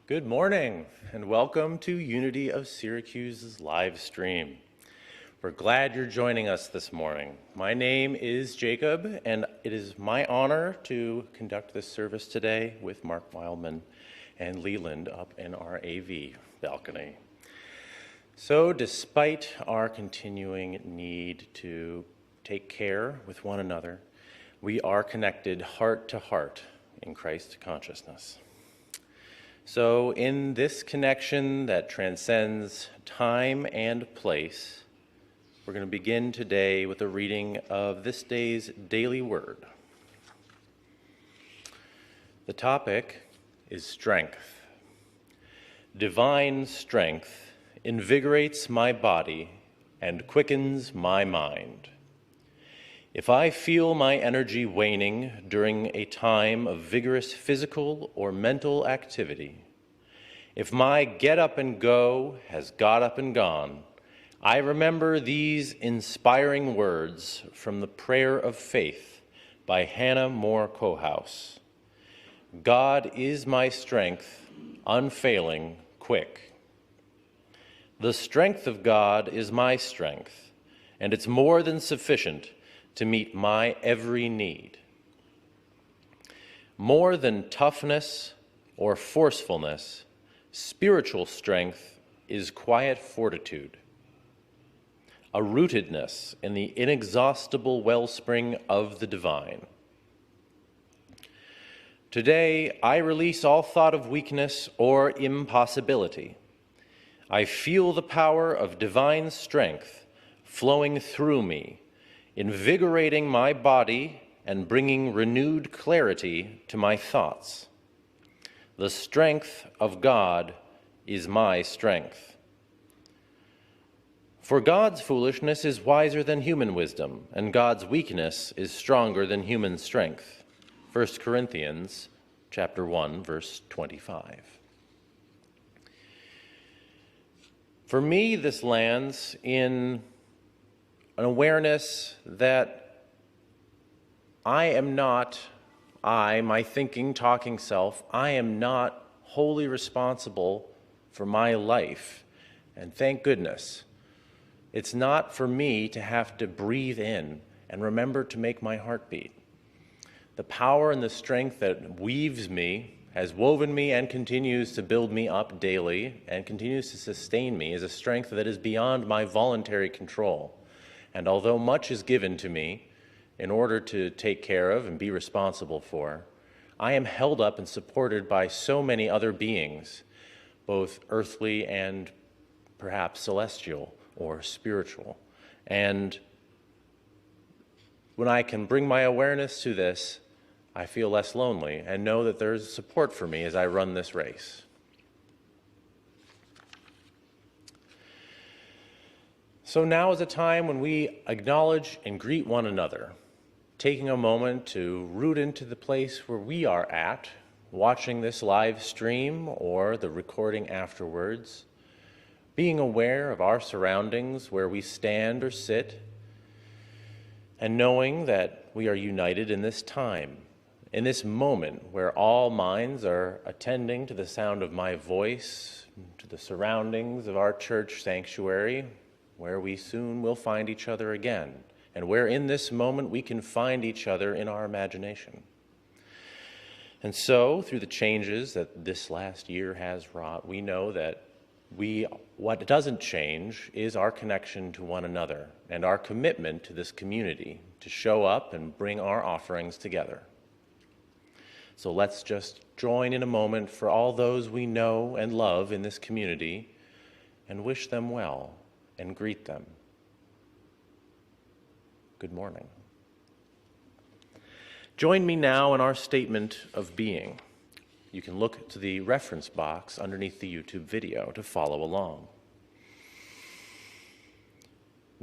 Good morning, and welcome to Unity of Syracuse's live stream. We're glad you're joining us this morning. My name is Jacob, and it is my honor to conduct this service today with Marc Wildman and Leland up in our AV balcony. So, despite our continuing need to take care with one another, we are connected heart to heart in Christ consciousness. So in this connection that transcends time and place, we're going to begin today with a reading of this day's daily word. The topic is strength. Divine strength invigorates my body and quickens my mind. If I feel my energy waning during a time of vigorous physical or mental activity, if my get up and go has got up and gone, I remember these inspiring words from the Prayer of Faith by Hannah More Cohouse. God is my strength, unfailing, quick. The strength of God is my strength, and it's more than sufficient to meet my every need. More than toughness or forcefulness, spiritual strength is quiet fortitude, a rootedness in the inexhaustible wellspring of the divine. Today, I release all thought of weakness or impossibility. I feel the power of divine strength flowing through me, invigorating my body and bringing renewed clarity to my thoughts. The strength of God is my strength. For God's foolishness is wiser than human wisdom, and God's weakness is stronger than human strength. 1 Corinthians chapter 1, verse 25. For me, this lands in an awareness that I am not, my thinking, talking self, I am not wholly responsible for my life. And thank goodness, it's not for me to have to breathe in and remember to make my heart beat. The power and the strength that weaves me, has woven me and continues to build me up daily and continues to sustain me is a strength that is beyond my voluntary control. And although much is given to me in order to take care of and be responsible for, I am held up and supported by so many other beings, both earthly and perhaps celestial or spiritual. And when I can bring my awareness to this, I feel less lonely and know that there's support for me as I run this race. So now is a time when we acknowledge and greet one another, taking a moment to root into the place where we are at, watching this live stream or the recording afterwards, being aware of our surroundings, where we stand or sit, and knowing that we are united in this time, in this moment where all minds are attending to the sound of my voice, to the surroundings of our church sanctuary, where we soon will find each other again, and where in this moment we can find each other in our imagination. And so, through the changes that this last year has wrought, we know that what doesn't change is our connection to one another and our commitment to this community to show up and bring our offerings together. So let's just join in a moment for all those we know and love in this community and wish them well and greet them. Good morning. Join me now in our statement of being. You can look to the reference box underneath the YouTube video to follow along.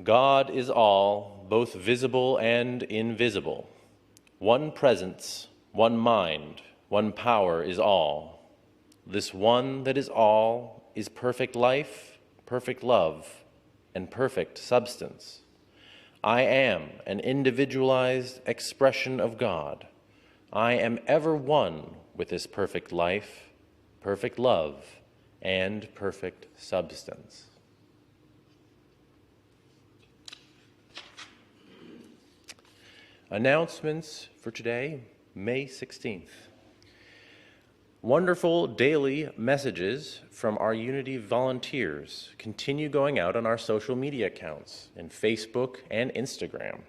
God is all, both visible and invisible. One presence, one mind, one power is all. This one that is all is perfect life, perfect love, and perfect substance. I am an individualized expression of God. I am ever one with this perfect life, perfect love, and perfect substance. Announcements for today, May 16th. Wonderful daily messages from our Unity volunteers continue going out on our social media accounts in Facebook and Instagram.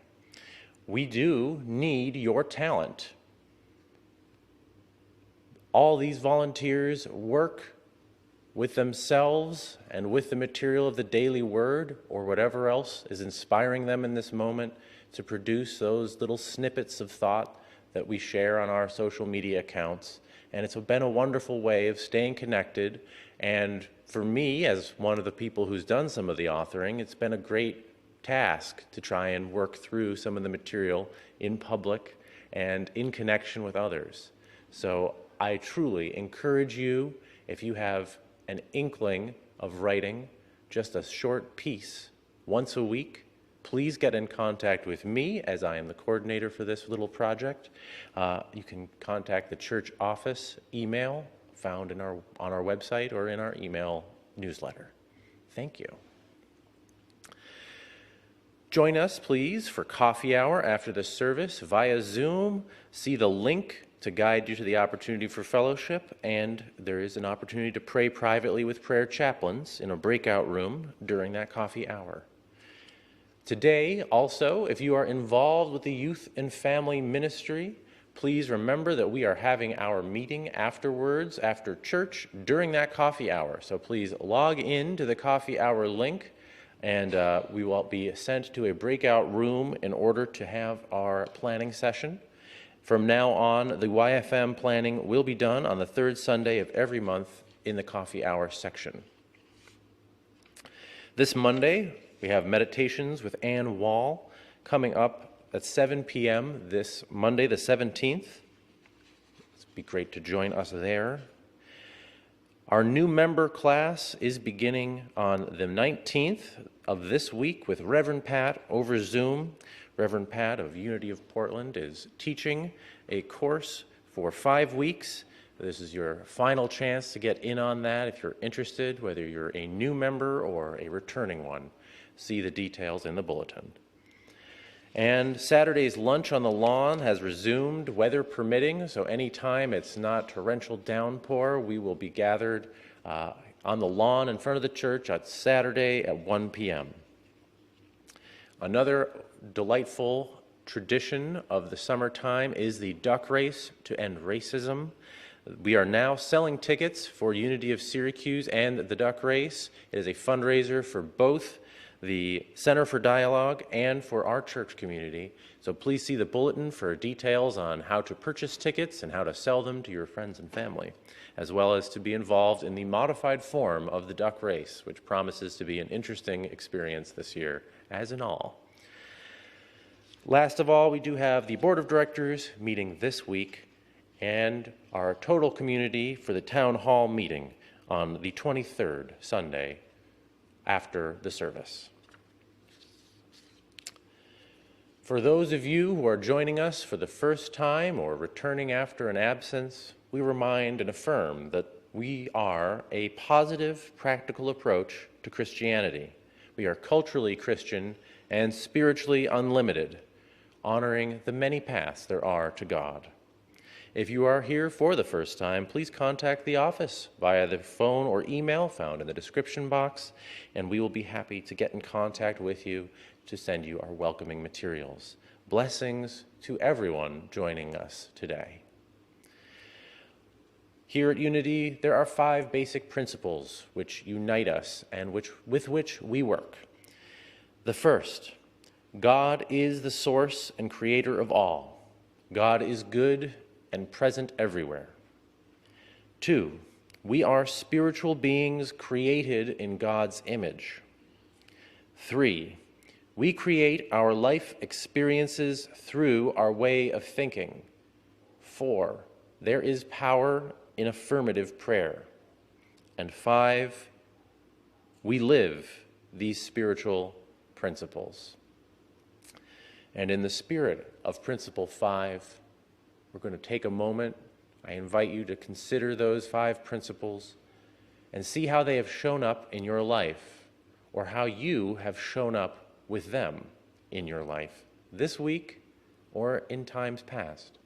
We do need your talent. All these volunteers work with themselves and with the material of the daily word or whatever else is inspiring them in this moment to produce those little snippets of thought that we share on our social media accounts. And it's been a wonderful way of staying connected. And for me, as one of the people who's done some of the authoring, it's been a great task to try and work through some of the material in public and in connection with others. So I truly encourage you, if you have an inkling of writing just a short piece once a week, please get in contact with me, as I am the coordinator for this little project. You can contact the church office email found on our website or in our email newsletter. Thank you. Join us, please, for coffee hour after the service via Zoom. See the link to guide you to the opportunity for fellowship, and there is an opportunity to pray privately with prayer chaplains in a breakout room during that coffee hour. Today, also, if you are involved with the youth and family ministry, please remember that we are having our meeting afterwards, after church, during that coffee hour. So please log in to the coffee hour link, and we will be sent to a breakout room in order to have our planning session. From now on, the YFM planning will be done on the third Sunday of every month in the coffee hour section. This Monday, we have meditations with Ann Wall coming up at 7 p.m. this Monday, the 17th. It'd be great to join us there. Our new member class is beginning on the 19th of this week with Reverend Pat over Zoom. Reverend Pat of Unity of Portland is teaching a course for 5 weeks. This is your final chance to get in on that if you're interested, whether you're a new member or a returning one. See the details in the bulletin. And Saturday's lunch on the lawn has resumed, weather permitting, so anytime it's not torrential downpour, we will be gathered on the lawn in front of the church on Saturday at 1 p.m. Another delightful tradition of the summertime is the duck race to end racism. We are now selling tickets for Unity of Syracuse and the duck race. It is a fundraiser for both the Center for Dialogue and for our church community. So please see the bulletin for details on how to purchase tickets and how to sell them to your friends and family, as well as to be involved in the modified form of the duck race, which promises to be an interesting experience this year, as in all. Last of all, we do have the Board of Directors meeting this week and our total community for the Town Hall meeting on the 23rd Sunday after the service. For those of you who are joining us for the first time or returning after an absence, we remind and affirm that we are a positive, practical approach to Christianity. We are culturally Christian and spiritually unlimited, honoring the many paths there are to God. If you are here for the first time, please contact the office via the phone or email found in the description box, and we will be happy to get in contact with you to send you our welcoming materials. Blessings to everyone joining us today. Here at Unity, there are 5 basic principles which unite us and with which we work. The first, God is the source and creator of all. God is good and present everywhere. 2, we are spiritual beings created in God's image. 3, we create our life experiences through our way of thinking. 4, there is power in affirmative prayer. And 5, we live these spiritual principles. And in the spirit of principle 5, we're going to take a moment I invite you to consider those 5 principles and see how they have shown up in your life, or how you have shown up with them in your life this week or in times past.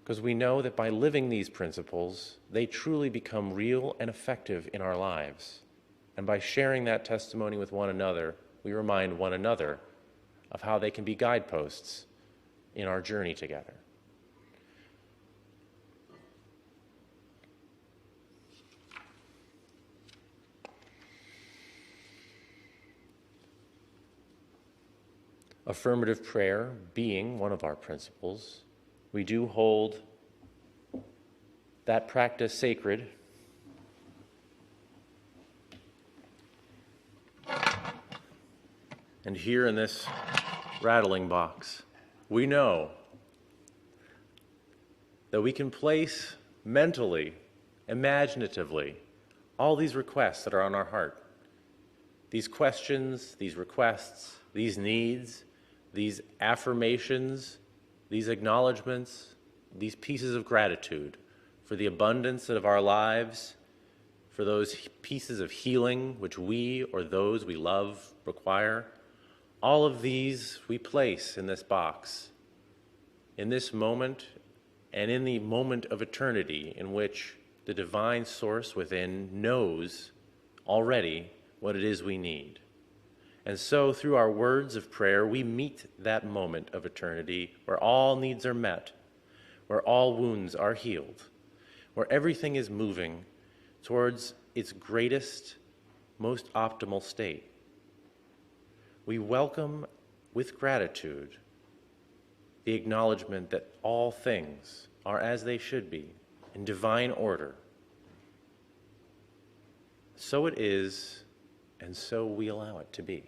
Because we know that by living these principles, they truly become real and effective in our lives. And by sharing that testimony with one another, we remind one another of how they can be guideposts in our journey together. Affirmative prayer being one of our principles, we do hold that practice sacred. And here in this rattling box, we know that we can place mentally, imaginatively, all these requests that are on our heart. These questions, these requests, these needs, these affirmations, these acknowledgments, these pieces of gratitude for the abundance of our lives, for those pieces of healing which we or those we love require. All of these we place in this box, in this moment, and in the moment of eternity in which the divine source within knows already what it is we need. And so through our words of prayer, we meet that moment of eternity where all needs are met, where all wounds are healed, where everything is moving towards its greatest, most optimal state. We welcome with gratitude the acknowledgement that all things are as they should be, in divine order. So it is, and so we allow it to be.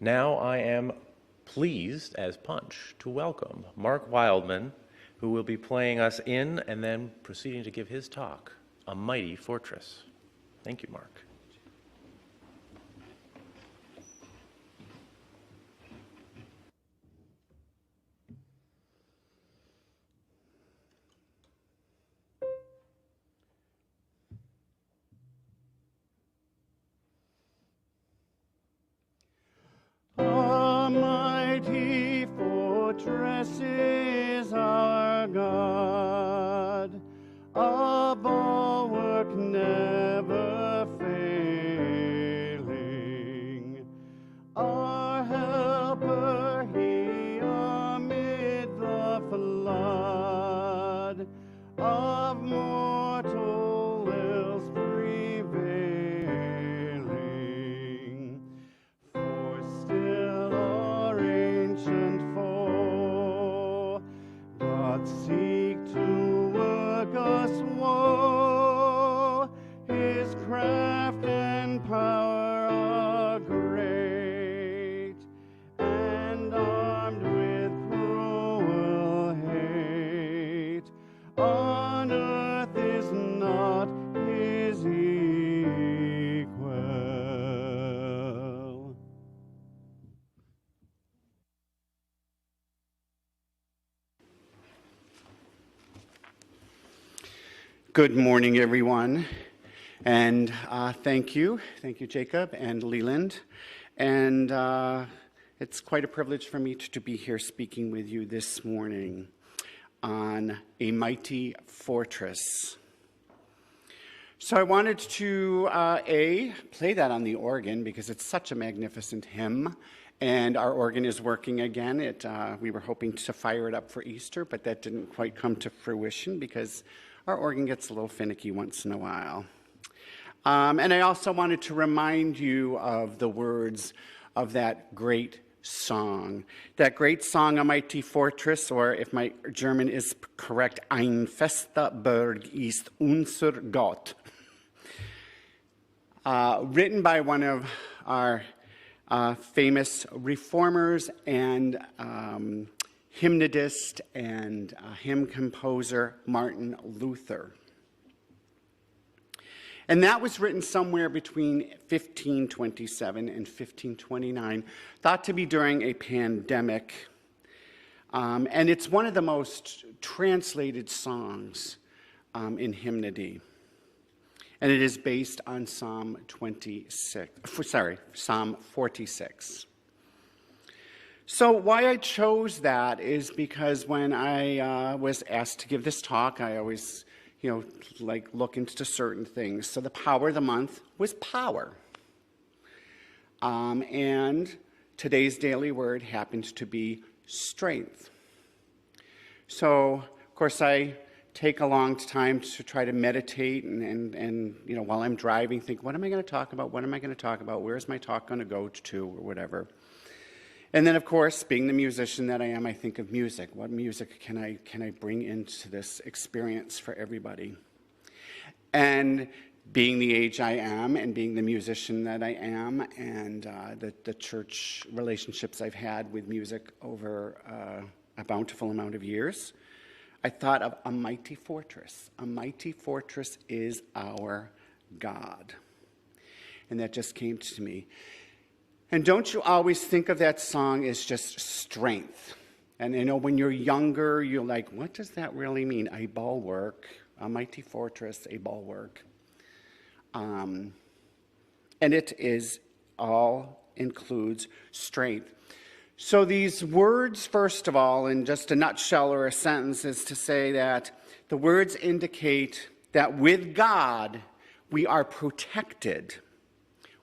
Now I am pleased as punch to welcome Marc Wildman, who will be playing us in and then proceeding to give his talk, A Mighty Fortress. Thank you, Marc. A mighty fortress is our God, a bulwark never failing, our helper he amid the flood of mortal ills prevailing. For still our ancient foe doth seek to work us woe. His craft and power are great, and armed with cruel hate. On earth is not his equal. Good morning, everyone, and thank you, Jacob and Leland, and it's quite a privilege for me to be here speaking with you this morning on A Mighty Fortress. So I wanted to play that on the organ because it's such a magnificent hymn, and our organ is working again. We were hoping to fire it up for Easter, but that didn't quite come to fruition because our organ gets a little finicky once in a while. And I also wanted to remind you of the words of that great song. That great song, A Mighty Fortress, or if my German is correct, Ein fester Burg ist unser Gott. Written by one of our famous reformers and hymnodist and hymn composer Martin Luther. And that was written somewhere between 1527 and 1529, thought to be during a pandemic. And it's one of the most translated songs in hymnody. And it is based on Psalm 46. So why I chose that is because when I was asked to give this talk, I always, look into certain things. So the power of the month was power. And today's daily word happens to be strength. So, of course, I take a long time to try to meditate and while I'm driving, think, what am I going to talk about? What am I going to talk about? Where is my talk going to go to or whatever? And then, of course, being the musician that I am, I think of music. What music can I bring into this experience for everybody? And being the age I am and being the musician that I am and the church relationships I've had with music over a bountiful amount of years, I thought of a mighty fortress. A mighty fortress is our God. And that just came to me. And don't you always think of that song as just strength? And when you're younger, you're like, what does that really mean? A bulwark, a mighty fortress, a bulwark. And it is all includes strength. So these words, first of all, in just a nutshell or a sentence, is to say that the words indicate that with God, we are protected.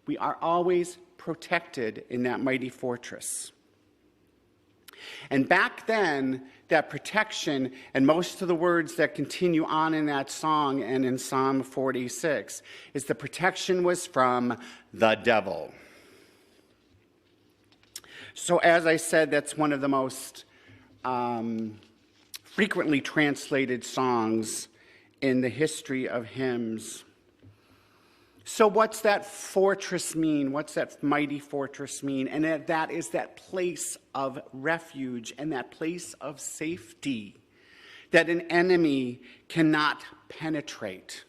We are always protected in that mighty fortress. And back then, that protection, and most of the words that continue on in that song and in Psalm 46, is the protection was from the devil. So as I said, that's one of the most frequently translated songs in the history of hymns. So what's that fortress mean? What's that mighty fortress mean? And that is that place of refuge and that place of safety that an enemy cannot penetrate.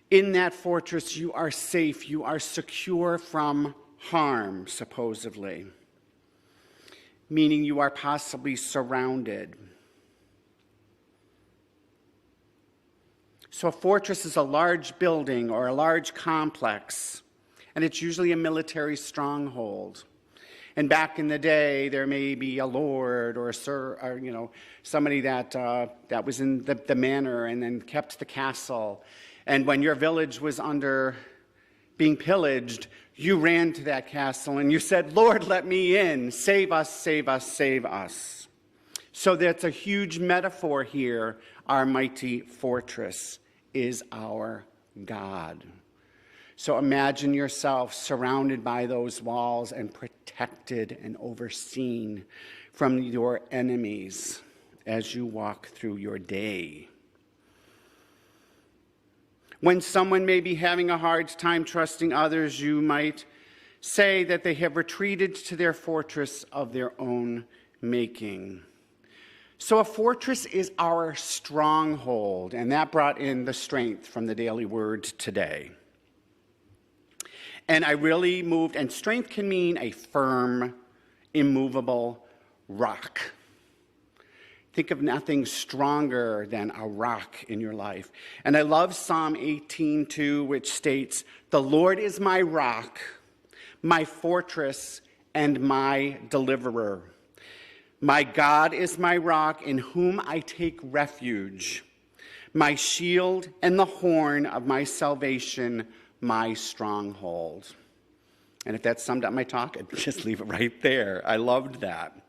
In that fortress, you are safe. You are secure from harm, supposedly. Meaning you are possibly surrounded. So a fortress is a large building or a large complex, and it's usually a military stronghold. And back in the day, there may be a lord or a sir, or somebody that was in the manor and then kept the castle. And when your village was being pillaged, you ran to that castle and you said, Lord, let me in. Save us, save us, save us. So that's a huge metaphor here. Our mighty fortress is our God. So imagine yourself surrounded by those walls and protected and overseen from your enemies as you walk through your day. When someone may be having a hard time trusting others, you might say that they have retreated to their fortress of their own making. So a fortress is our stronghold, and that brought in the strength from the daily word today. And I really moved, and strength can mean a firm, immovable rock. Think of nothing stronger than a rock in your life. And I love Psalm 18:2, which states, "The Lord is my rock, my fortress, and my deliverer. My God is my rock, in whom I take refuge, my shield and the horn of my salvation, my stronghold." And if that summed up my talk, I'd just leave it right there. I loved that.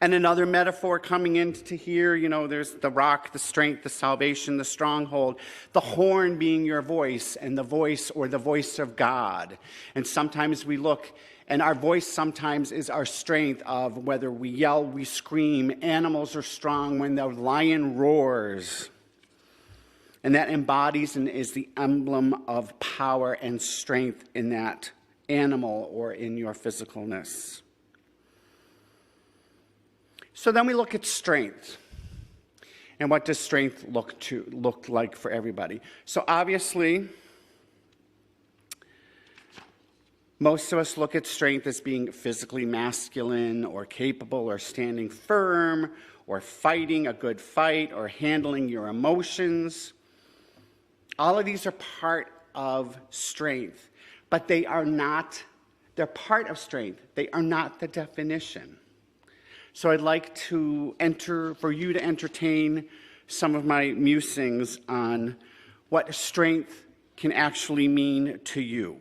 And another metaphor coming into here, there's the rock, the strength, the salvation, the stronghold, the horn being your voice, and the voice or the voice of God. And sometimes we look, and our voice sometimes is our strength of whether we yell, we scream. Animals are strong when the lion roars. And that embodies and is the emblem of power and strength in that animal or in your physicalness. So then we look at strength. And what does strength look like for everybody? So obviously, most of us look at strength as being physically masculine or capable or standing firm or fighting a good fight or handling your emotions. All of these are part of strength, but they're part of strength. They are not the definition. So I'd like for you to entertain some of my musings on what strength can actually mean to you.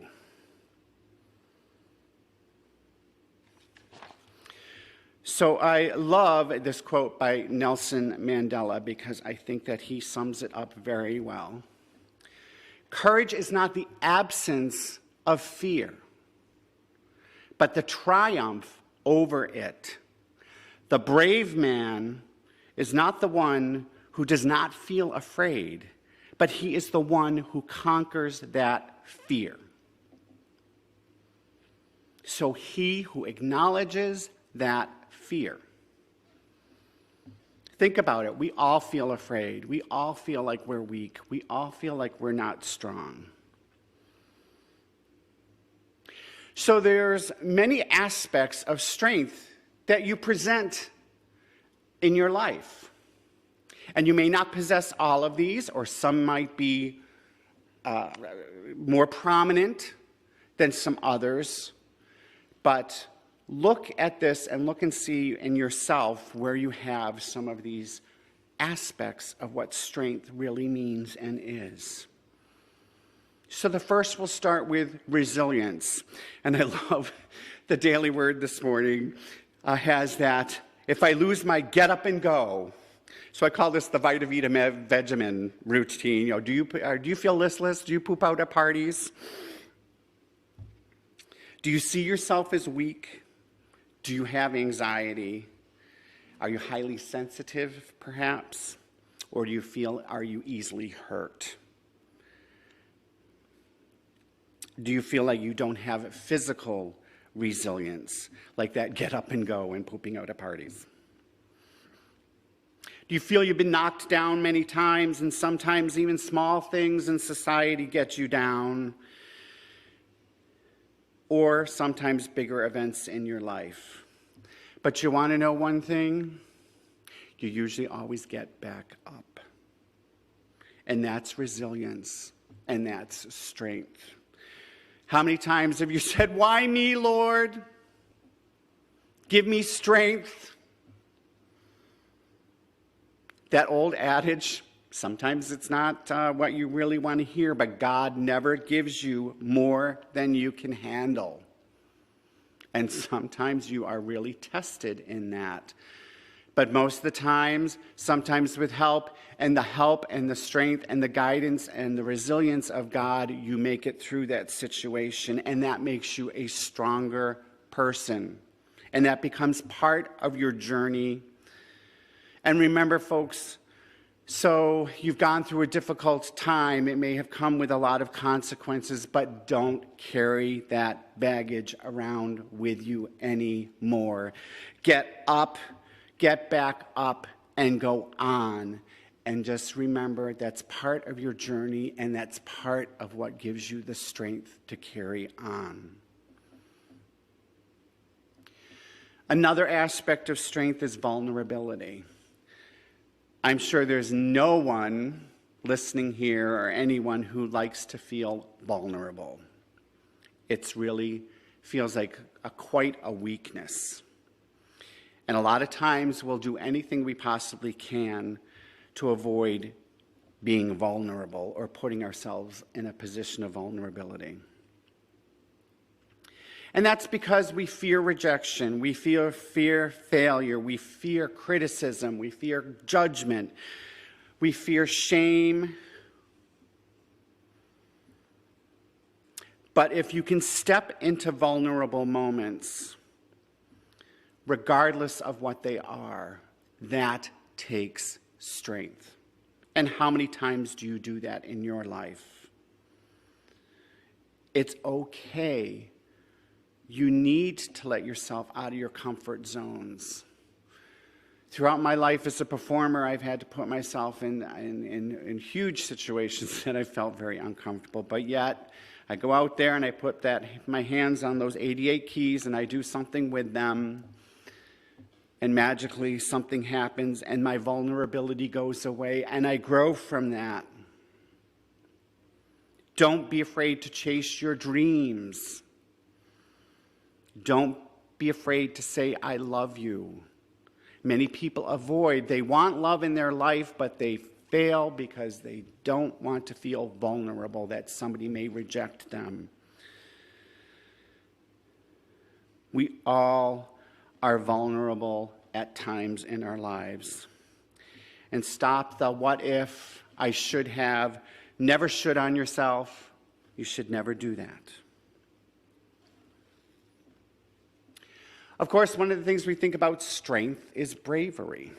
So I love this quote by Nelson Mandela because I think that he sums it up very well. Courage is not the absence of fear, but the triumph over it. The brave man is not the one who does not feel afraid, but he is the one who conquers that fear. So he who acknowledges that fear. Think about it. We all feel afraid. We all feel like we're weak. We all feel like we're not strong. So there's many aspects of strength that you present in your life. And you may not possess all of these, or some might be more prominent than some others. But look at this and look and see in yourself where you have some of these aspects of what strength really means and is. So the first, we'll start with resilience. And I love the Daily Word this morning has that, if I lose my get up and go. So I call this the Vita Vita Vegemin routine. You know, do you feel listless? Do you poop out at parties? Do you see yourself as weak? Do you have anxiety? Are you highly sensitive, perhaps? Or are you easily hurt? Do you feel like you don't have physical resilience, like that get up and go and pooping out at parties? Do you feel you've been knocked down many times, and sometimes even small things in society get you down? Or sometimes bigger events in your life. But you want to know one thing? You usually always get back up. And that's resilience, and that's strength. How many times have you said, "Why me, Lord? Give me strength"? That old adage, sometimes it's not what you really want to hear, but God never gives you more than you can handle. And sometimes you are really tested in that. But most of the times, sometimes with help and the strength and the guidance and the resilience of God, you make it through that situation, and that makes you a stronger person. And that becomes part of your journey. And remember, folks, so you've gone through a difficult time. It may have come with a lot of consequences, but don't carry that baggage around with you anymore. Get up, get back up, and go on. And just remember that's part of your journey, and that's part of what gives you the strength to carry on. Another aspect of strength is vulnerability. I'm sure there's no one listening here or anyone who likes to feel vulnerable. It really feels like quite a weakness. And a lot of times we'll do anything we possibly can to avoid being vulnerable or putting ourselves in a position of vulnerability. And that's because we fear rejection, we fear failure, we fear criticism, we fear judgment, we fear shame. But if you can step into vulnerable moments, regardless of what they are, that takes strength. And how many times do you do that in your life? It's okay. You need to let yourself out of your comfort zones. Throughout my life as a performer, I've had to put myself in huge situations that I felt very uncomfortable. But yet, I go out there and I put my hands on those 88 keys and I do something with them. And magically, something happens and my vulnerability goes away and I grow from that. Don't be afraid to chase your dreams. Don't be afraid to say, I love you. Many people avoid. They want love in their life, but they fail because they don't want to feel vulnerable that somebody may reject them. We all are vulnerable at times in our lives. And stop the what if, I should have, never should on yourself. You should never do that. Of course, one of the things we think about strength is bravery.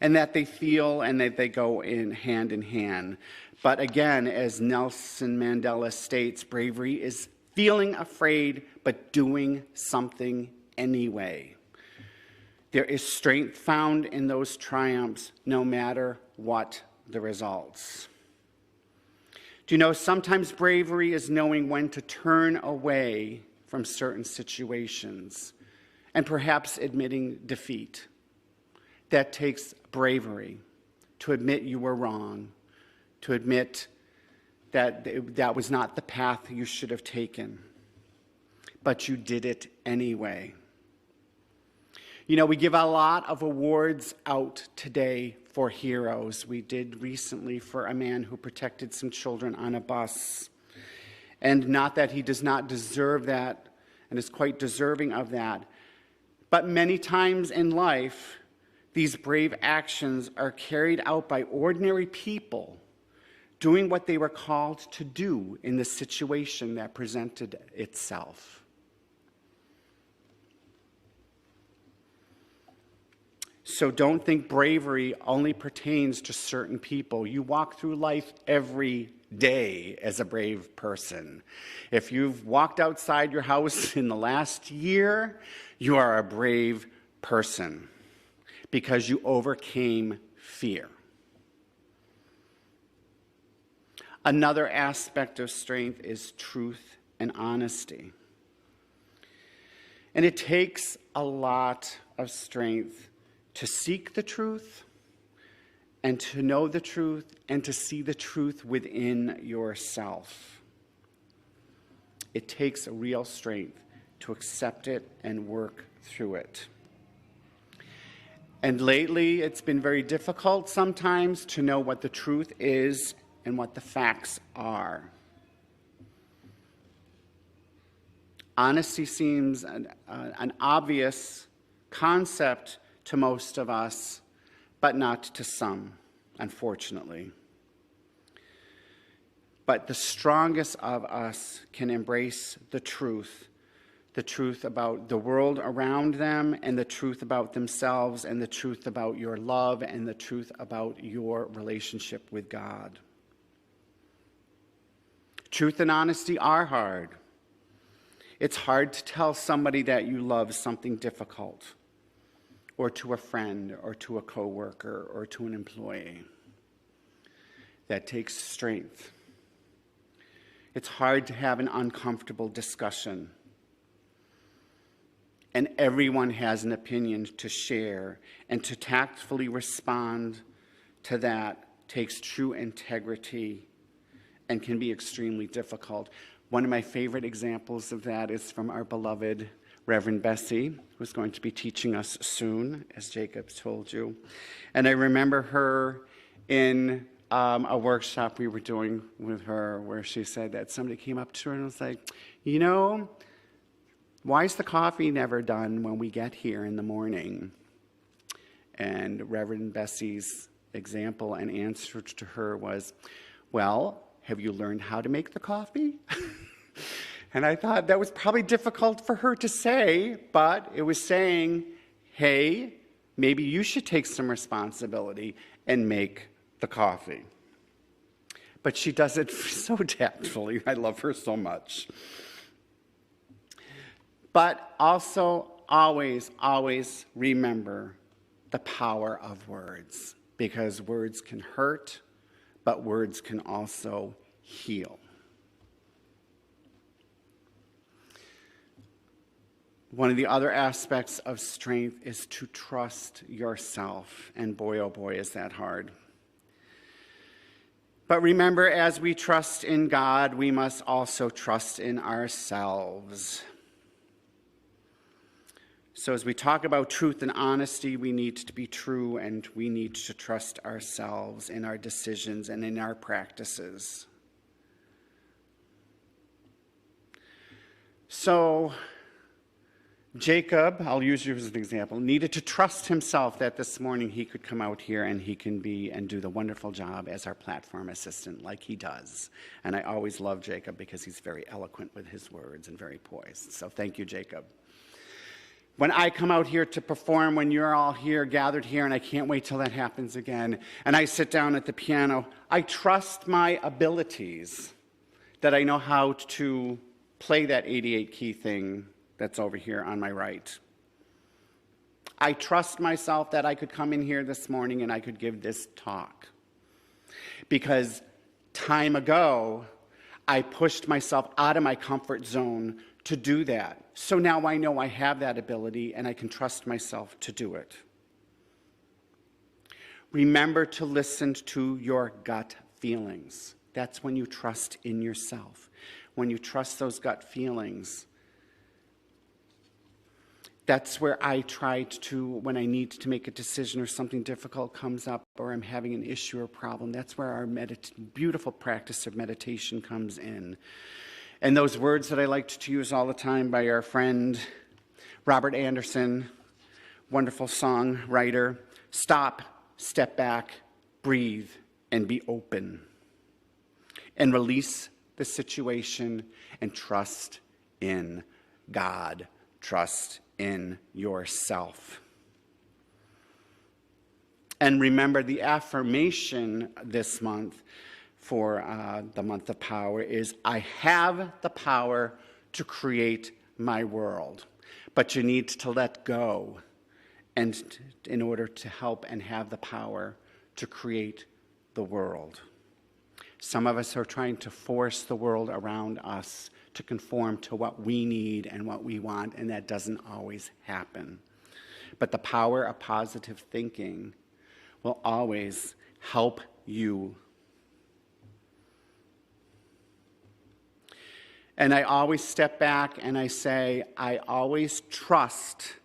And that they feel and that they go in hand. But again, as Nelson Mandela states, bravery is feeling afraid but doing something anyway. There is strength found in those triumphs no matter what the results. Do you know sometimes bravery is knowing when to turn away from certain situations, and perhaps admitting defeat. That takes bravery to admit you were wrong, to admit that that was not the path you should have taken, but you did it anyway. You know, we give a lot of awards out today for heroes. We did recently for a man who protected some children on a bus. And not that he does not deserve that and is quite deserving of that. But many times in life, these brave actions are carried out by ordinary people doing what they were called to do in the situation that presented itself. So don't think bravery only pertains to certain people. You walk through life every day as a brave person. If you've walked outside your house in the last year, you are a brave person because you overcame fear. Another aspect of strength is truth and honesty. And it takes a lot of strength to seek the truth and to know the truth and to see the truth within yourself. It takes a real strength to accept it and work through it. And lately, it's been very difficult sometimes to know what the truth is and what the facts are. Honesty seems an obvious concept to most of us, but not to some, unfortunately. But the strongest of us can embrace the truth about the world around them, and the truth about themselves, and the truth about your love, and the truth about your relationship with God. Truth and honesty are hard. It's hard to tell somebody that you love something difficult, or to a friend, or to a coworker, or to an employee. That takes strength. It's hard to have an uncomfortable discussion. And everyone has an opinion to share, and to tactfully respond to that takes true integrity and can be extremely difficult. One of my favorite examples of that is from our beloved Reverend Bessie, who's going to be teaching us soon, as Jacob told you. And I remember her in a workshop we were doing with her where she said that somebody came up to her and was like, you know, why is the coffee never done when we get here in the morning? And Reverend Bessie's example and answer to her was, well, have you learned how to make the coffee? And I thought that was probably difficult for her to say, but it was saying, hey, maybe you should take some responsibility and make the coffee. But she does it so tactfully. I love her so much. But also, always, always remember the power of words, because words can hurt, but words can also heal. One of the other aspects of strength is to trust yourself, and boy, oh boy, is that hard. But remember, as we trust in God, we must also trust in ourselves. So as we talk about truth and honesty, we need to be true, and we need to trust ourselves in our decisions and in our practices. So Jacob, I'll use you as an example, needed to trust himself that this morning he could come out here and he can be and do the wonderful job as our platform assistant like he does. And I always love Jacob because he's very eloquent with his words and very poised. So thank you, Jacob. When I come out here to perform, when you're all here, gathered here, and I can't wait till that happens again, and I sit down at the piano, I trust my abilities, that I know how to play that 88 key thing that's over here on my right. I trust myself that I could come in here this morning and I could give this talk. Because time ago, I pushed myself out of my comfort zone to do that. So now I know I have that ability and I can trust myself to do it. Remember to listen to your gut feelings. That's when you trust in yourself. When you trust those gut feelings, that's where I try to, when I need to make a decision or something difficult comes up or I'm having an issue or problem, that's where our beautiful practice of meditation comes in. And those words that I like to use all the time by our friend Robert Anderson, wonderful songwriter: stop, step back, breathe, and be open. And release the situation and trust in God. Trust in yourself. And remember, the affirmation this month for the month of power is, I have the power to create my world. But you need to let go and in order to help and have the power to create the world. Some of us are trying to force the world around us to conform to what we need and what we want, and that doesn't always happen. But the power of positive thinking will always help you. And I always step back and I say, I always trust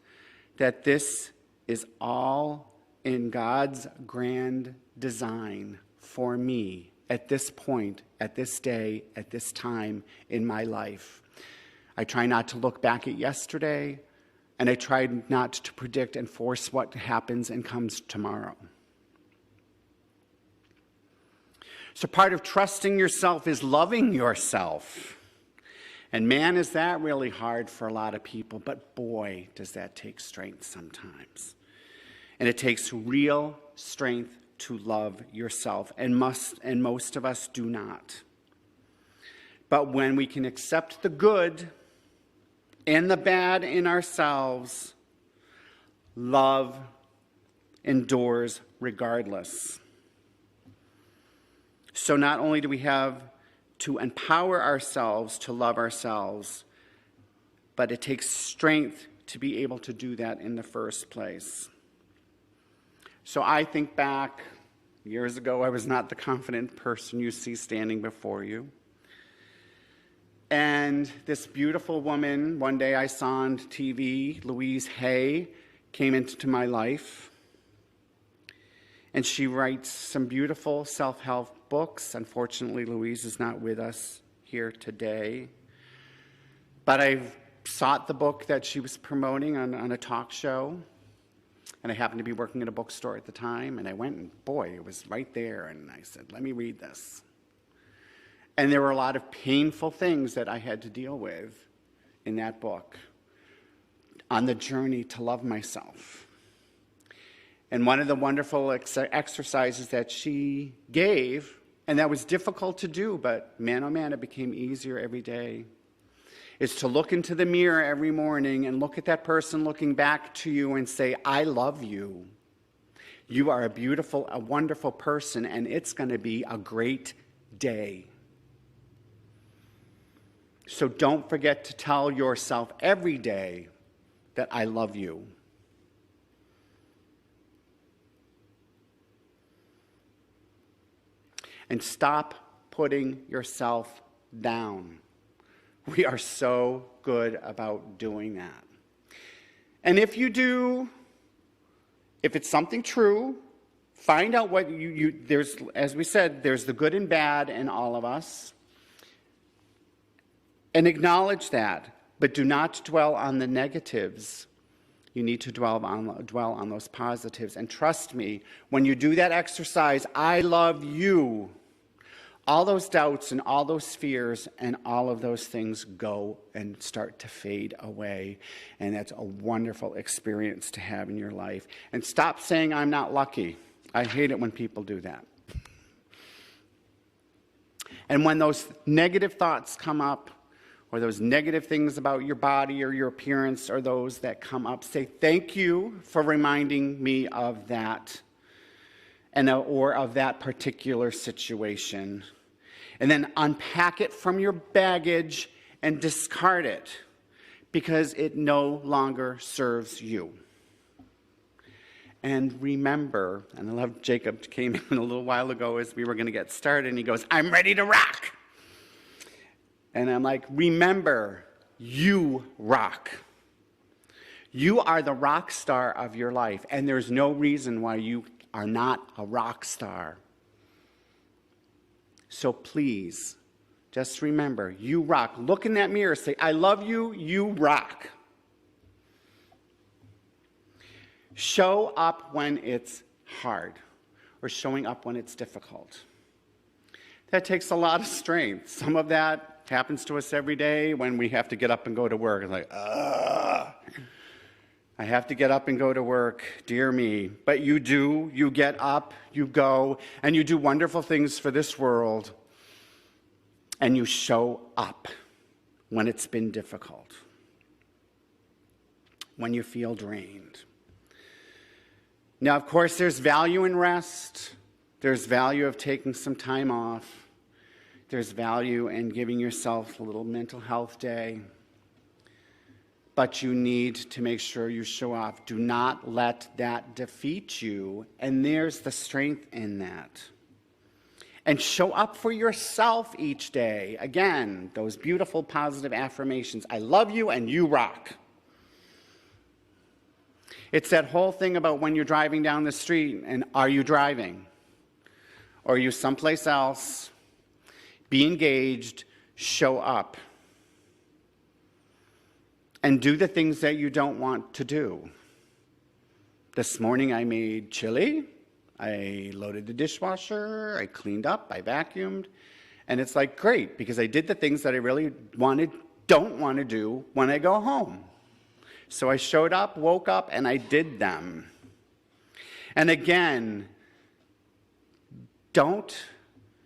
that this is all in God's grand design for me at this point, at this day, at this time in my life. I try not to look back at yesterday, and I try not to predict and force what happens and comes tomorrow. So part of trusting yourself is loving yourself. And man, is that really hard for a lot of people, but boy, does that take strength sometimes. And it takes real strength to love yourself, and most of us do not. But when we can accept the good and the bad in ourselves, love endures regardless. So not only do we have to empower ourselves to love ourselves, but it takes strength to be able to do that in the first place. So I think back, years ago, I was not the confident person you see standing before you. And this beautiful woman, one day I saw on TV, Louise Hay, came into my life. And she writes some beautiful self-help books. Unfortunately, Louise is not with us here today. But I sought the book that she was promoting on a talk show. And I happened to be working at a bookstore at the time, and I went, and boy, it was right there, and I said, let me read this. And there were a lot of painful things that I had to deal with in that book on the journey to love myself. And one of the wonderful exercises that she gave, and that was difficult to do, but man, oh man, it became easier every day, is to look into the mirror every morning and look at that person looking back to you and say, I love you. You are a beautiful, a wonderful person, and it's going to be a great day. So don't forget to tell yourself every day that I love you. And stop putting yourself down. We are so good about doing that. And if you do, if it's something true, find out what there's, as we said, there's the good and bad in all of us. And acknowledge that, but do not dwell on the negatives. You need to dwell on those positives. And trust me, when you do that exercise, I love you, all those doubts and all those fears and all of those things go and start to fade away. And that's a wonderful experience to have in your life. And stop saying, I'm not lucky. I hate it when people do that. And when those negative thoughts come up, or those negative things about your body or your appearance, or those that come up, say, thank you for reminding me of that, or of that particular situation. And then unpack it from your baggage and discard it, because it no longer serves you. And remember, and I love Jacob came in a little while ago as we were going to get started, and he goes, I'm ready to rock. And I'm like, remember, you rock. You are the rock star of your life, and there's no reason why you are not a rock star. So please, just remember, you rock. Look in that mirror, say, I love you, you rock. Show up when it's hard, or showing up when it's difficult. That takes a lot of strength. Some of that happens to us every day when we have to get up and go to work. It's like, I have to get up and go to work, dear me. But you do, you get up, you go, and you do wonderful things for this world. And you show up when it's been difficult, when you feel drained. Now, of course, there's value in rest. There's value of taking some time off. There's value in giving yourself a little mental health day. But you need to make sure you show up. Do not let that defeat you. And there's the strength in that. And show up for yourself each day. Again, those beautiful positive affirmations. I love you and you rock. It's that whole thing about when you're driving down the street and are you driving? Or are you someplace else? Be engaged, show up, and do the things that you don't want to do. This morning I made chili, I loaded the dishwasher, I cleaned up, I vacuumed, and it's like great, because I did the things that I really don't want to do when I go home. So I showed up, woke up, and I did them. And again, don't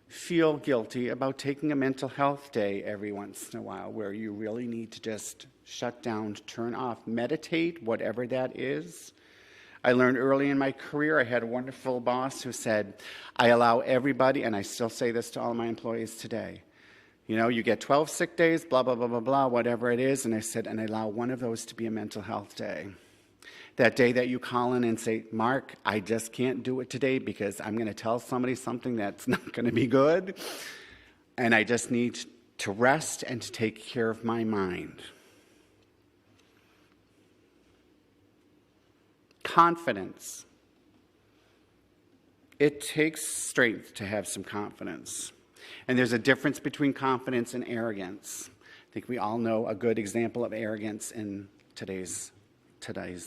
feel guilty about taking a mental health day every once in a while where you really need to just shut down, turn off, meditate, whatever that is. I learned early in my career, I had a wonderful boss who said, I allow everybody, and I still say this to all my employees today, you know, you get 12 sick days, blah, blah, blah, blah, blah, whatever it is, and I said, and I allow one of those to be a mental health day. That day that you call in and say, Mark, I just can't do it today because I'm going to tell somebody something that's not going to be good, and I just need to rest and to take care of my mind. Confidence. It takes strength to have some confidence. And there's a difference between confidence and arrogance. I think we all know a good example of arrogance in today's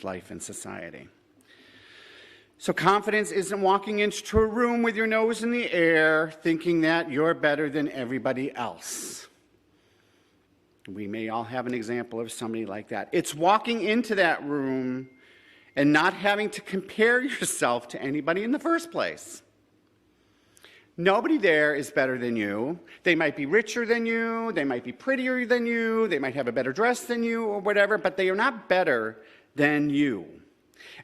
life and society. So confidence isn't walking into a room with your nose in the air thinking that you're better than everybody else. We may all have an example of somebody like that. It's walking into that room and not having to compare yourself to anybody in the first place. Nobody there is better than you. They might be richer than you, they might be prettier than you, they might have a better dress than you or whatever, but they are not better than you.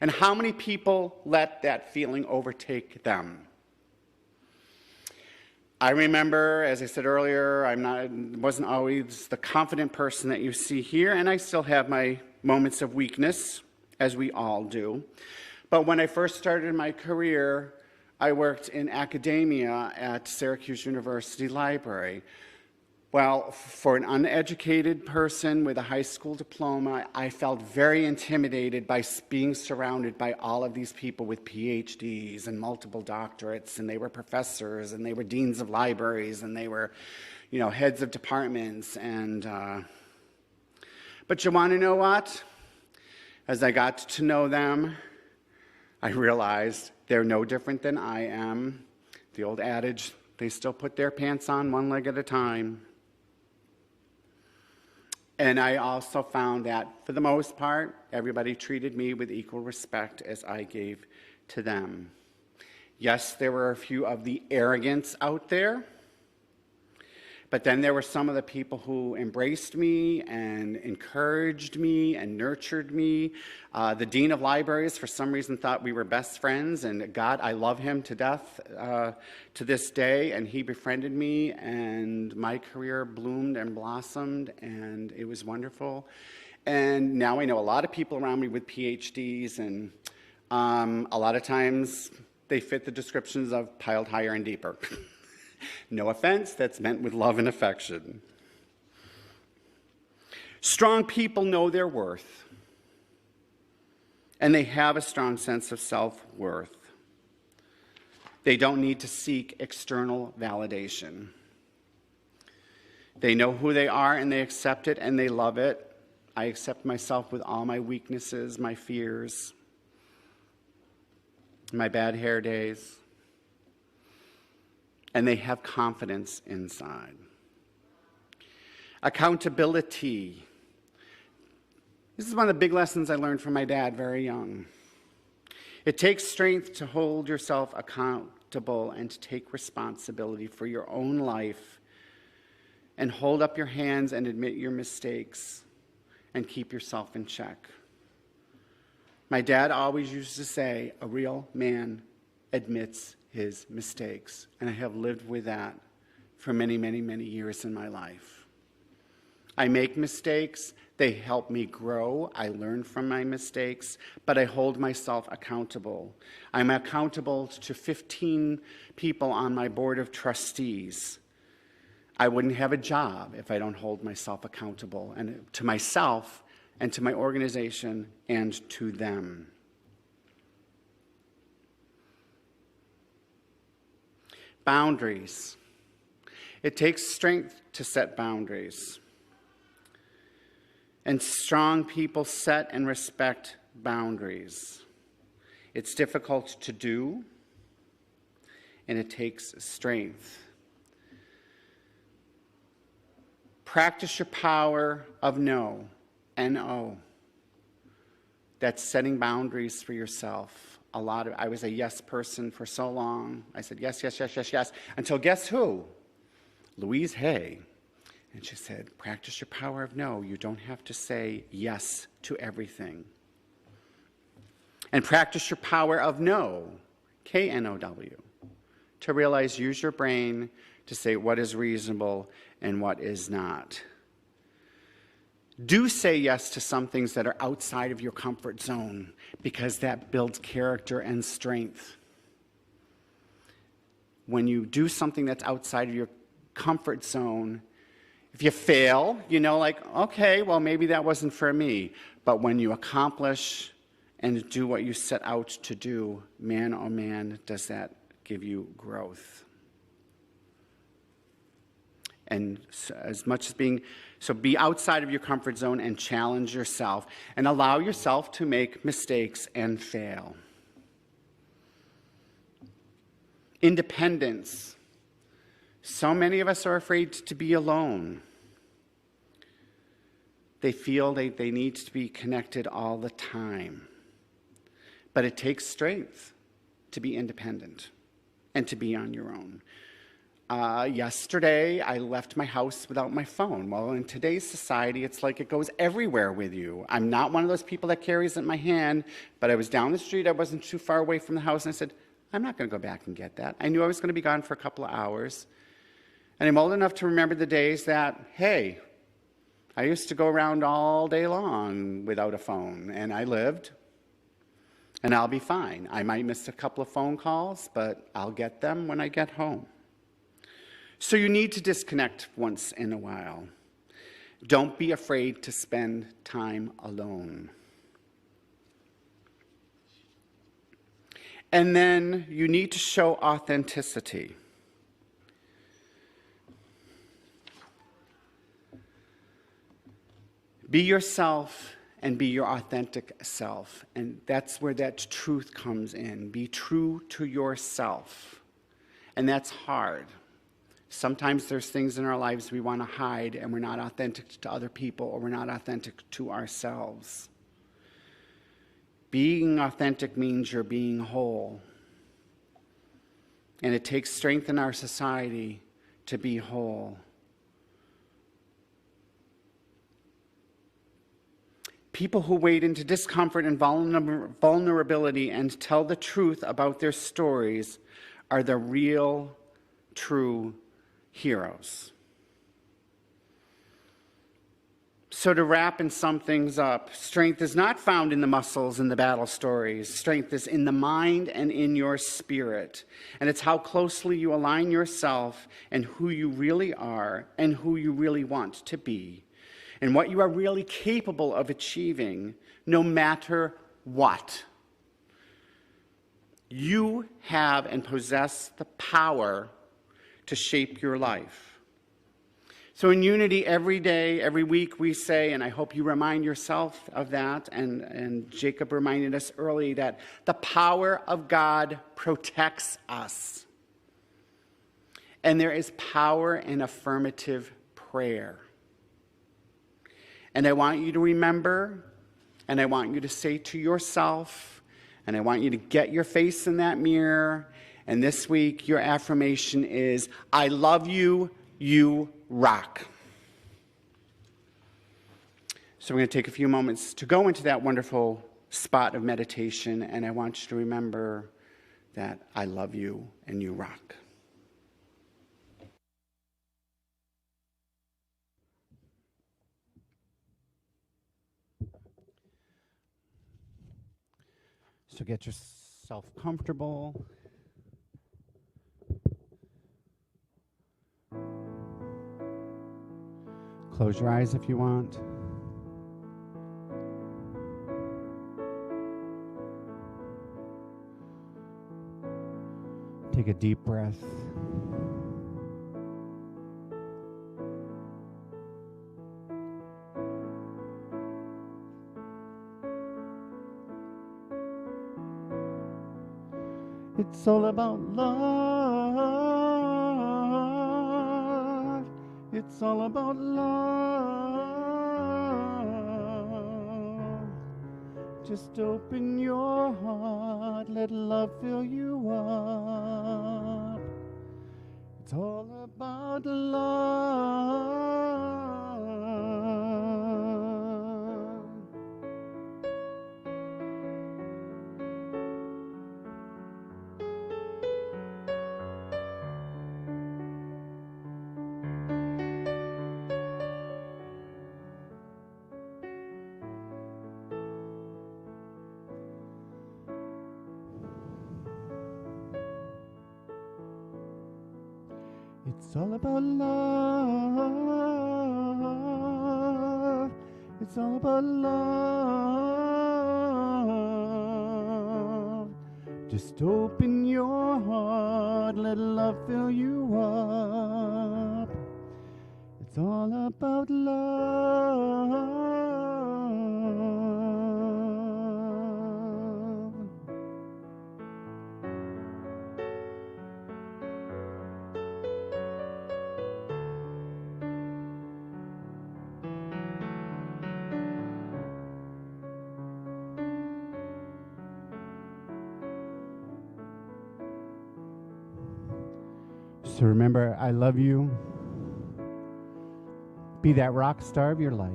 And how many people let that feeling overtake them? I remember, as I said earlier, wasn't always the confident person that you see here, and I still have my moments of weakness, as we all do. But when I first started my career, I worked in academia at Syracuse University Library. Well, for an uneducated person with a high school diploma, I felt very intimidated by being surrounded by all of these people with PhDs and multiple doctorates, and they were professors, and they were deans of libraries, and they were, heads of departments. But you want to know what? As I got to know them, I realized they're no different than I am. The old adage, they still put their pants on one leg at a time. And I also found that, for the most part, everybody treated me with equal respect as I gave to them. Yes, there were a few of the arrogance out there, but then there were some of the people who embraced me and encouraged me and nurtured me. The dean of libraries, for some reason, thought we were best friends, and God, I love him to death to this day, and he befriended me, and my career bloomed and blossomed, and it was wonderful. And now I know a lot of people around me with PhDs, and a lot of times they fit the descriptions of piled higher and deeper. No offense, that's meant with love and affection. Strong people know their worth, and they have a strong sense of self-worth. They don't need to seek external validation. They know who they are, and they accept it, and they love it. I accept myself with all my weaknesses, my fears, my bad hair days. And they have confidence inside. Accountability. This is one of the big lessons I learned from my dad very young. It takes strength to hold yourself accountable and to take responsibility for your own life and hold up your hands and admit your mistakes and keep yourself in check. My dad always used to say, a real man admits his mistakes, and I have lived with that for many, many, many years in my life. I make mistakes, they help me grow, I learn from my mistakes, but I hold myself accountable. I'm accountable to 15 people on my board of trustees. I wouldn't have a job if I don't hold myself accountable, and to myself and to my organization and to them. Boundaries. It takes strength to set boundaries. And strong people set and respect boundaries. It's difficult to do, and it takes strength. Practice your power of no, N-O. That's setting boundaries for yourself. I was a yes person for so long. I said yes, yes, yes, yes, yes, until guess who? Louise Hay. And she said, practice your power of no. You don't have to say yes to everything. And practice your power of no, K-N-O-W, to realize, use your brain to say what is reasonable and what is not. Do say yes to some things that are outside of your comfort zone, because that builds character and strength. When you do something that's outside of your comfort zone, if you fail, okay, well, maybe that wasn't for me. But when you accomplish and do what you set out to do, man, oh man, does that give you growth. And be outside of your comfort zone and challenge yourself and allow yourself to make mistakes and fail. Independence. So many of us are afraid to be alone. They feel they need to be connected all the time. But it takes strength to be independent. and to be on your own. Yesterday, I left my house without my phone. Well, in today's society, it's like it goes everywhere with you. I'm not one of those people that carries it in my hand, but I was down the street. I wasn't too far away from the house, and I said, I'm not going to go back and get that. I knew I was going to be gone for a couple of hours. And I'm old enough to remember the days that, hey, I used to go around all day long without a phone, and I lived, and I'll be fine. I might miss a couple of phone calls, but I'll get them when I get home. So you need to disconnect once in a while. Don't be afraid to spend time alone. And then you need to show authenticity. Be yourself and be your authentic self. And that's where that truth comes in. Be true to yourself. And that's hard. Sometimes there's things in our lives we want to hide, and we're not authentic to other people, or we're not authentic to ourselves. Being authentic means you're being whole. And it takes strength in our society to be whole. People who wade into discomfort and vulnerability and tell the truth about their stories are the real, true heroes. So to wrap and sum things up, strength is not found in the muscles and the battle stories. Strength is in the mind and in your spirit. And it's how closely you align yourself and who you really are and who you really want to be and what you are really capable of achieving, no matter what. You have and possess the power to shape your life. So in Unity, every day, every week, we say, and I hope you remind yourself of that, and Jacob reminded us early that the power of God protects us. And there is power in affirmative prayer. And I want you to remember, and I want you to say to yourself, and I want you to get your face in that mirror. And this week, your affirmation is, I love you, you rock. So we're going to take a few moments to go into that wonderful spot of meditation, and I want you to remember that I love you and you rock. So get yourself comfortable. Close your eyes if you want. Take a deep breath. It's all about love. It's all about love. Just open your heart, let love fill you up. It's all about love. It's all about love. It's all about love. Just open your heart, let love fill you up. It's all about love. So remember, I love you. Be that rock star of your life.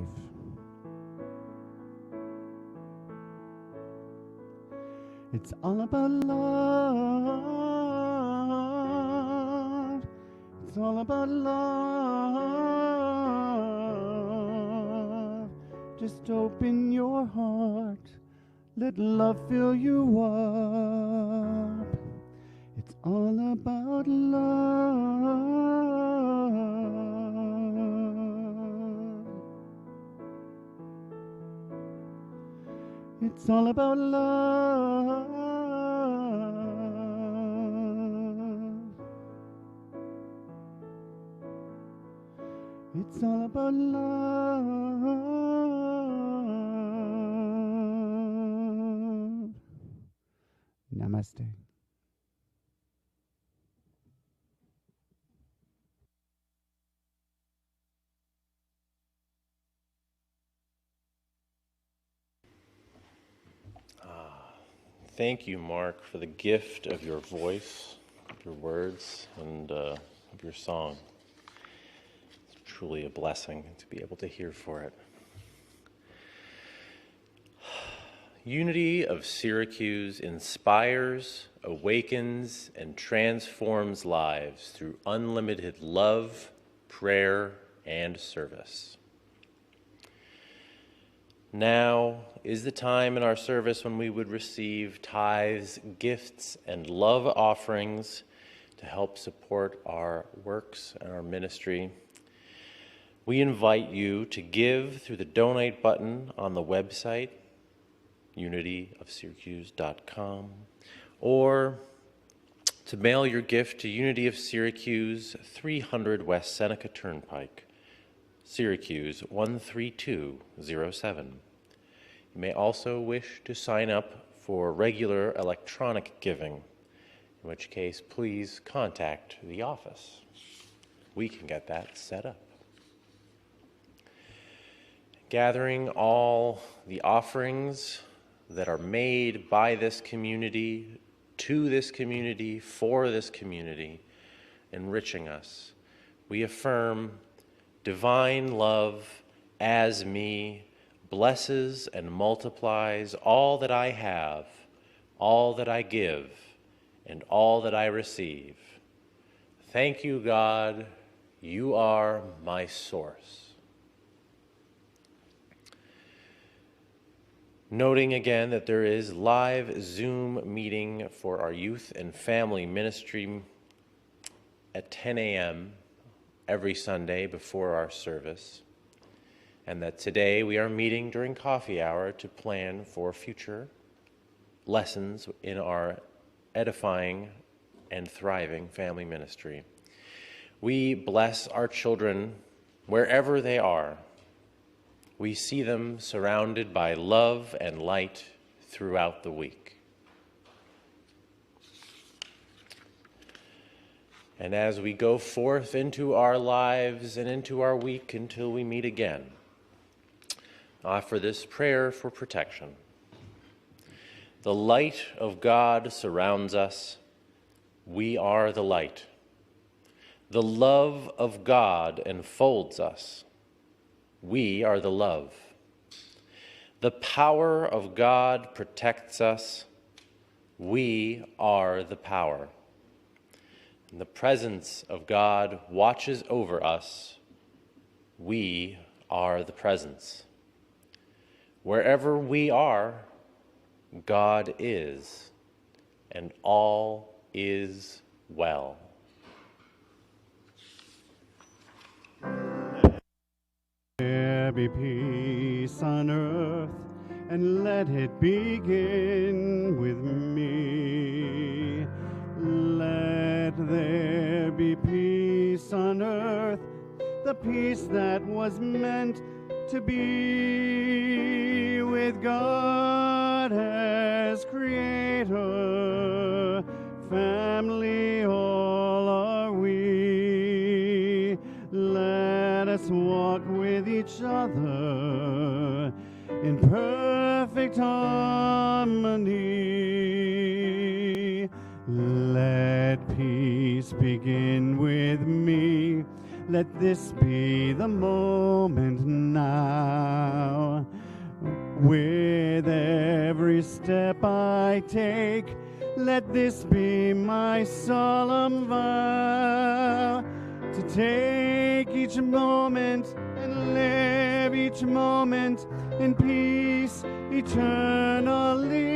It's all about love. It's all about love. Just open your heart. Let love fill you up. It's all about love. It's all about love. It's all about love. Namaste. Thank you, Marc, for the gift of your voice, of your words, and of your song. It's truly a blessing to be able to hear for it. Unity of Syracuse inspires, awakens, and transforms lives through unlimited love, prayer, and service. Now is the time in our service when we would receive tithes, gifts, and love offerings to help support our works and our ministry. We invite you to give through the donate button on the website, unityofsyracuse.com, or to mail your gift to Unity of Syracuse, 300 West Seneca Turnpike, Syracuse 13207. You may also wish to sign up for regular electronic giving, in which case please contact the office. We can get that set up. Gathering all the offerings that are made by this community, to this community, for this community, enriching us, we affirm divine love as me blesses and multiplies all that I have, all that I give, and all that I receive. Thank you, God. You are my source. Noting again that there is live Zoom meeting for our youth and family ministry at 10 a.m. every Sunday before our service, and that today we are meeting during coffee hour to plan for future lessons in our edifying and thriving family ministry. We bless our children wherever they are. We see them surrounded by love and light throughout the week. And as we go forth into our lives and into our week until we meet again, offer this prayer for protection. The light of God surrounds us. We are the light. The love of God enfolds us. We are the love. The power of God protects us. We are the power. And the presence of God watches over us. We are the presence. Wherever we are, God is, and all is well. There be peace on earth, and let it begin with me. Let there be peace on earth, the peace that was meant to be with God as Creator. Family all are we. Let us walk with each other in perfect harmony. Let peace peace begin with me. Let this be the moment now. With every step I take, let this be my solemn vow, to take each moment and live each moment in peace eternally.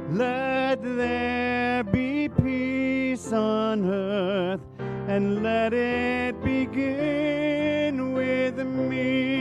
Let there be peace on earth, and let it begin with me.